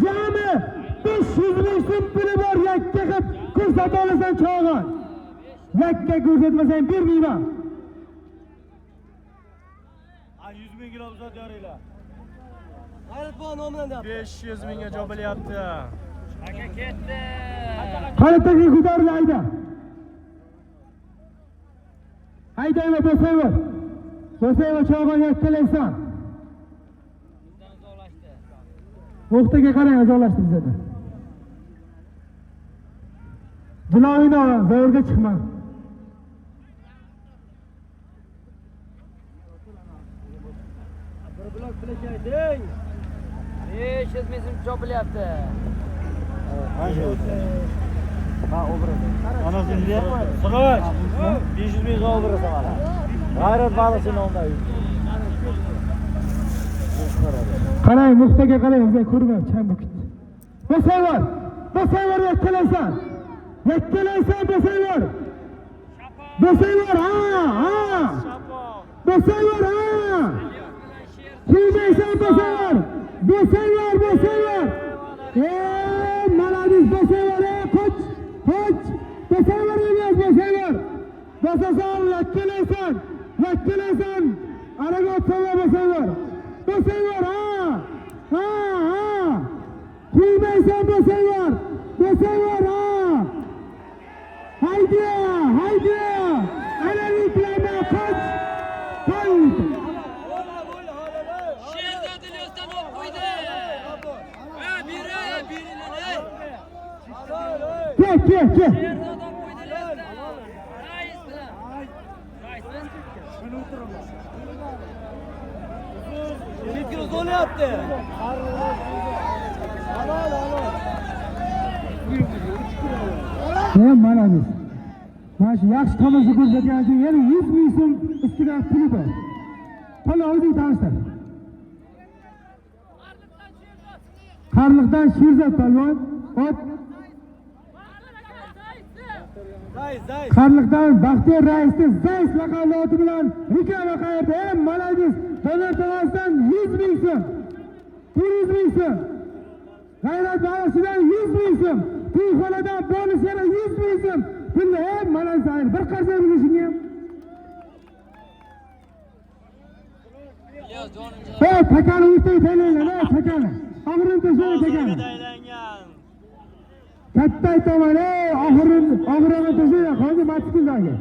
Jami 500 ming so'm puli bor, yakka qilib ko'rsata olasan Chog'on. Yakka ko'rsatmasang bermayman. 100 ming kilo uzat yoringlar. G'ayrat bova nomidan deyapti. 500 mingga jobilyapti. Aka ketdi. Qalataga ko'tarildi ayda. Haydayma Bo'sayver. Bo'sayver Chog'on yakkalaysan. Bizdan uzoqlashdi. O'xtaga qarang, uzoqlashdi bizdan. Diloyini zavrga chiqma. 500 ming so'm chopilyapti. Ha, obraz. Ana şimdi Siroj 500 ming obrasan mana. G'ayrat baliqchi nomda. Qarang, Muxtaga qarang, bizga ko'rmay cham bukit. Bo'sayver. Bo'sayver yakkalaysan. Yakkalaysan Bo'sayver. Bo'sayver, ha. Bo'sayver, ha. Kuymaysan Bo'sayver. Bo'sayver. Maladiz Bo'sayver, qoch. Bo'sayver emas, Bo'sayver. Bo'sasan, yakkalaysan. Araga o'tsa Bo'sayver. Bo'sayver, ha. Kuymaysan Bo'sayver. Ha. Haydi. Ana reklama qoch. Sherzod Ilyosdan olib qo'ydi. Ha, beriladi. Kel. Sherzod olib qo'ydi Ilyosdan. Rais bilan. Mikro zo'lyapti. Maladiz. Mana shu yaxshi tomosha ko'rsatgan uchun yana 100 ming so'm ustiga puli bor. Qo'l o'zing tanishtir. Qarliqdan Sherzod polvon, Zays. Qarliqdan Baxtiyor raisni Zays laqabli oti bilan reklama qayerda? Maladiz. Dolar tomonidan 100 ming so'm. 100 ming so'm. G'ayrat baliqchidan 100 ming so'm. To'yxonadan bonus yana 100 ming so'm. Bunda Maladiz bir qarsa bilishingga. Ilyos jonim. Takani uyda taylaylar, takani. Og'irin to'shaydi takani. Taylangan. Katta aytaman, og'irin to'shaydi. Hozir matchikinlarga.